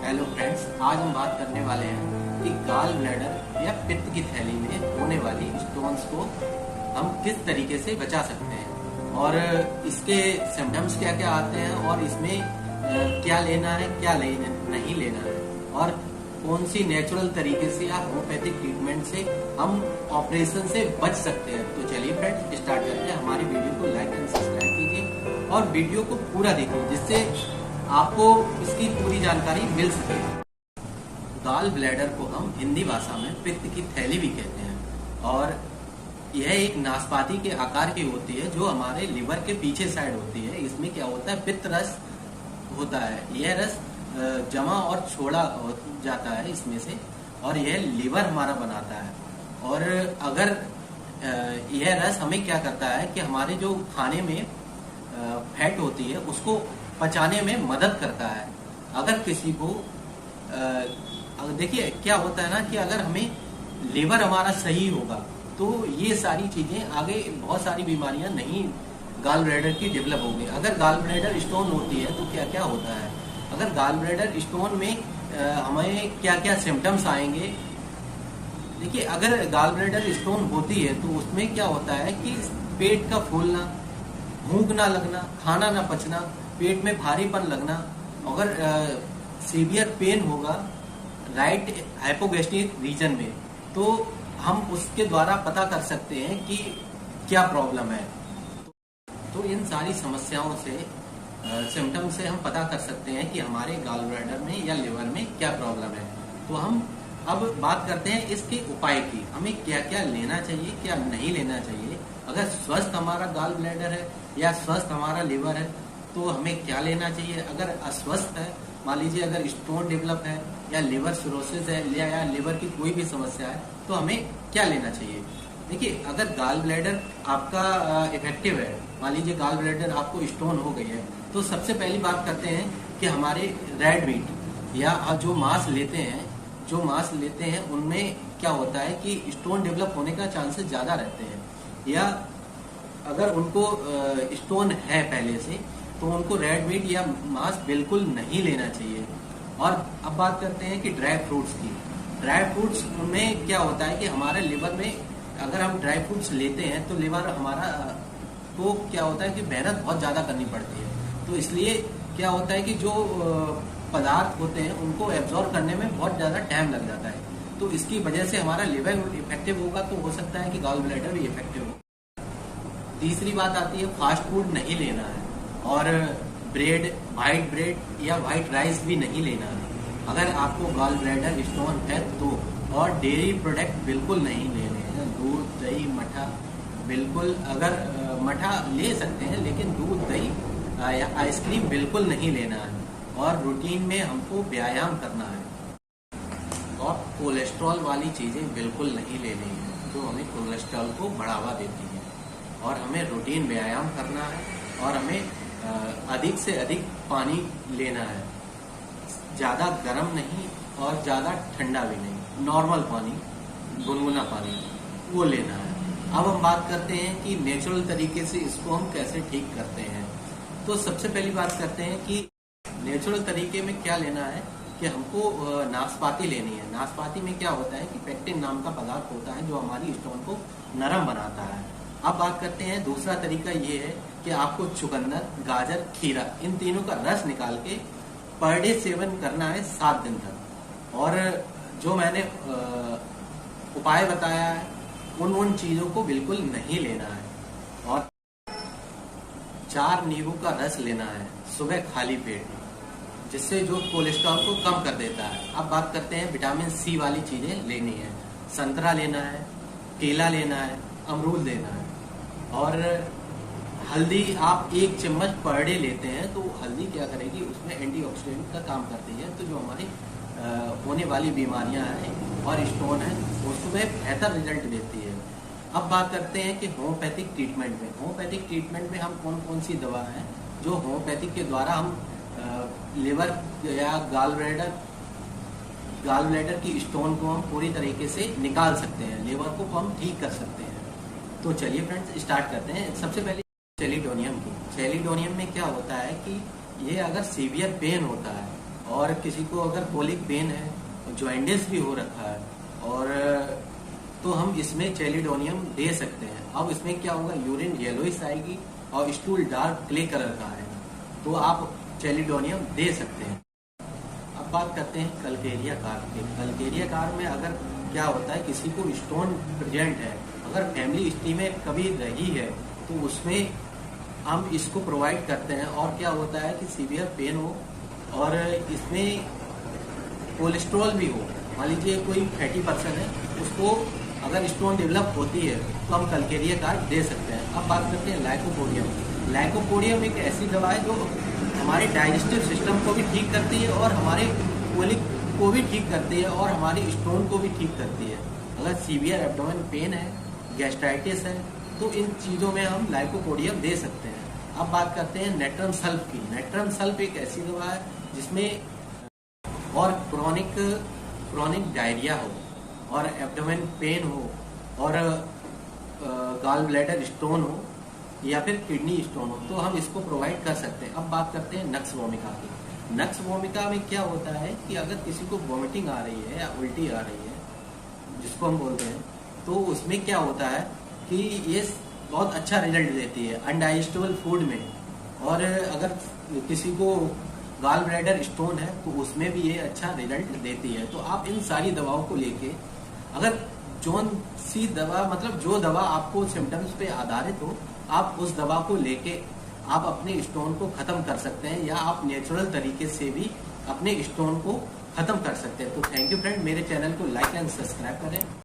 Hello friends, आज हम बात करने वाले हैं कि गाल ब्लैडर या पित्त की थैली में होने वाली स्टोन्स को हम किस तरीके से बचा सकते हैं और इसके सिम्टम्स क्या क्या आते हैं और इसमें क्या लेना है क्या नहीं लेना है और कौन सी नेचुरल तरीके से या होम्योपैथिक ट्रीटमेंट से हम ऑपरेशन से बच सकते हैं। तो चलिए फ्रेंड्स स्टार्ट करते हैं। हमारी वीडियो को लाइक एंड सब्सक्राइब कीजिए और वीडियो को पूरा देखिए जिससे आपको इसकी पूरी जानकारी मिल सके। गाल ब्लैडर को हम हिंदी भाषा में पित्त की थैली भी कहते हैं और यह एक नाशपाती के आकार की होती है जो हमारे लिवर के पीछे साइड होती है। इसमें क्या होता है, पित्त रस होता है। यह रस जमा और छोड़ा जाता है इसमें से और यह लिवर हमारा बनाता है। और अगर यह रस हमें क्या करता है कि हमारे जो खाने में फैट होती है उसको पचाने में मदद करता है। अगर किसी को देखिए क्या होता है ना कि अगर हमें लिवर हमारा सही होगा तो ये सारी चीजें आगे बहुत सारी बीमारियां नहीं गाल ब्लैडर की डेवलप होगी। अगर गाल ब्लैडर स्टोन होती है तो क्या क्या होता है, अगर गाल ब्लैडर स्टोन में हमें क्या क्या सिम्टम्स आएंगे। देखिए अगर गाल ब्लैडर स्टोन होती है तो उसमें क्या होता है कि पेट का फूलना, भूख ना लगना, खाना ना पचना, पेट में भारीपन लगना, अगर सीवियर पेन होगा राइट हाइपोगैस्ट्रिक रीजन में तो हम उसके द्वारा पता कर सकते हैं कि क्या प्रॉब्लम है। तो इन सारी समस्याओं से सिम्टम से हम पता कर सकते हैं कि हमारे गाल ब्लैडर में या लिवर में क्या प्रॉब्लम है। तो हम अब बात करते हैं इसके उपाय की, हमें क्या क्या लेना चाहिए क्या नहीं लेना चाहिए। अगर स्वस्थ हमारा गाल ब्लैडर है या स्वस्थ हमारा लिवर है तो हमें क्या लेना चाहिए। अगर अस्वस्थ है, मान लीजिए अगर स्टोन डेवलप है या लिवर सिरोसिस है या लिवर की कोई भी समस्या है तो हमें क्या लेना चाहिए। देखिए अगर गाल ब्लैडर आपका इफेक्टिव है, मान लीजिए गाल ब्लैडर आपको स्टोन हो गई है तो सबसे पहली बात करते हैं कि हमारे रेड मीट या जो मांस लेते हैं उनमें क्या होता है कि स्टोन डेवलप होने का चांसेस ज्यादा रहते हैं। या अगर उनको स्टोन है पहले से तो उनको रेड मीट या मांस बिल्कुल नहीं लेना चाहिए। और अब बात करते हैं कि ड्राई फ्रूट्स की। ड्राई फ्रूट्स में क्या होता है कि हमारे लिवर में अगर हम ड्राई फ्रूट्स लेते हैं तो लिवर हमारा को क्या होता है कि मेहनत बहुत ज्यादा करनी पड़ती है। तो इसलिए क्या होता है कि जो पदार्थ होते हैं उनको एब्जॉर्ब करने में बहुत ज्यादा टाइम लग जाता है। तो इसकी वजह से हमारा लिवर इफेक्टिव होगा तो हो सकता है कि गाल ब्लैडर भी इफेक्टिव हो। तीसरी बात आती है फास्ट फूड नहीं लेना है और ब्रेड, वाइट ब्रेड या वाइट राइस भी नहीं लेना है अगर आपको गाल ब्लैडर स्टोन है तो। और डेयरी प्रोडक्ट बिल्कुल नहीं लेने हैं, दूध, दही, मठा बिल्कुल, अगर मठा ले सकते हैं लेकिन दूध, दही या आइसक्रीम बिल्कुल नहीं लेना है। और रूटीन में हमको व्यायाम करना है और कोलेस्ट्रॉल वाली चीजें बिल्कुल नहीं लेनी है जो हमें कोलेस्ट्रॉल को बढ़ावा देती है। और हमें रूटीन व्यायाम करना है और हमें अधिक से अधिक पानी लेना है, ज्यादा गर्म नहीं और ज्यादा ठंडा भी नहीं, नॉर्मल पानी, गुनगुना पानी वो लेना है। अब हम बात करते हैं कि नेचुरल तरीके से इसको हम कैसे ठीक करते हैं। तो सबसे पहली बात करते हैं कि नेचुरल तरीके में क्या लेना है कि हमको नाशपाती लेनी है। नाशपाती में क्या होता है कि पेक्टिन नाम का पदार्थ होता है जो हमारी स्टोन को नरम बनाता है। अब बात करते हैं दूसरा तरीका ये है कि आपको चुकंदर, गाजर, खीरा इन तीनों का रस निकाल के पर डे सेवन करना है 7 दिन तक। और जो मैंने उपाय बताया है उन चीजों को बिल्कुल नहीं लेना है। और 4 नींबू का रस लेना है सुबह खाली पेट, जिससे जो कोलेस्ट्रॉल को कम कर देता है। अब बात करते हैं विटामिन सी वाली चीजें लेनी है। संतरा लेना है, केला लेना है, अमरूद लेना है। और हल्दी आप 1 चम्मच पर डे लेते हैं तो हल्दी क्या करेगी, उसमें एंटीऑक्सीडेंट का काम करती है। तो जो हमारी होने वाली बीमारियां हैं और स्टोन है उसमें बेहतर रिजल्ट देती है। अब बात करते हैं कि होम्योपैथिक ट्रीटमेंट में। होम्योपैथिक ट्रीटमेंट में हम कौन कौन सी दवा है जो होम्योपैथिक के द्वारा हम लिवर या गाल ब्लैडर की स्टोन को हम पूरी तरीके से निकाल सकते हैं, लिवर को हम ठीक कर सकते हैं। तो चलिए फ्रेंड्स स्टार्ट करते हैं। सबसे पहले चेलिडोनियम की। चेलिडोनियम में क्या होता है कि ये अगर सीवियर पेन होता है और किसी को अगर कोलिक पेन है, जॉइंटिस भी हो रखा है, और तो हम इसमें चेलिडोनियम दे सकते हैं। अब इसमें क्या होगा, यूरिन येलोइश आएगी और स्टूल डार्क क्ले कलर का आएगा, तो आप चेलिडोनियम दे सकते हैं। अब बात करते हैं कल्केरिया कार की। कल्केरिया कार में अगर क्या होता है, किसी को स्टोन प्रेजेंट है, अगर फैमिली हिस्ट्री में कभी रही है, तो उसमें हम इसको प्रोवाइड करते हैं। और क्या होता है कि सीवियर पेन हो और इसमें कोलेस्ट्रॉल भी हो, मान लीजिए कोई फैटी पर्सन है, उसको अगर स्टोन डेवलप होती है तो हम कल्केरिया कार दे सकते हैं। अब बात करते हैं लाइकोपोडियम। लाइकोपोडियम एक ऐसी दवा है जो हमारे डाइजेस्टिव सिस्टम को भी ठीक करती है और हमारे कोलिक को भी ठीक करती है और हमारी स्टोन को भी ठीक करती है। अगर सीवियर एब्डोमेन पेन है, गैस्ट्राइटिस है, तो इन चीज़ों में हम लाइकोपोडियम दे सकते हैं। अब बात करते हैं नेट्रम सल्फ की। नेट्रम सल्फ एक ऐसी दवा है जिसमें और क्रोनिक डायरिया हो और एब्डोमेन पेन हो और गॉल ब्लैडर स्टोन हो या फिर किडनी स्टोन हो, तो हम इसको प्रोवाइड कर सकते हैं। अब बात करते हैं नक्स वोमिका की। नक्स वोमिका में क्या होता है कि अगर किसी को वॉमिटिंग आ रही है या उल्टी आ रही है, जिसको हम बोलते हैं, तो उसमें क्या होता है कि ये बहुत अच्छा रिजल्ट देती है अनडाइजेस्टेबल फूड में। और अगर किसी को गॉल ब्लैडर स्टोन है तो उसमें भी ये अच्छा रिजल्ट देती है। तो आप इन सारी दवाओं को लेके, अगर जोन सी दवा, मतलब जो दवा आपको सिम्टम्स पे आधारित हो, आप उस दवा को लेके आप अपने स्टोन को खत्म कर सकते हैं, या आप नेचुरल तरीके से भी अपने स्टोन को खत्म कर सकते हैं। तो थैंक यू फ्रेंड, मेरे चैनल को लाइक एंड सब्सक्राइब करें।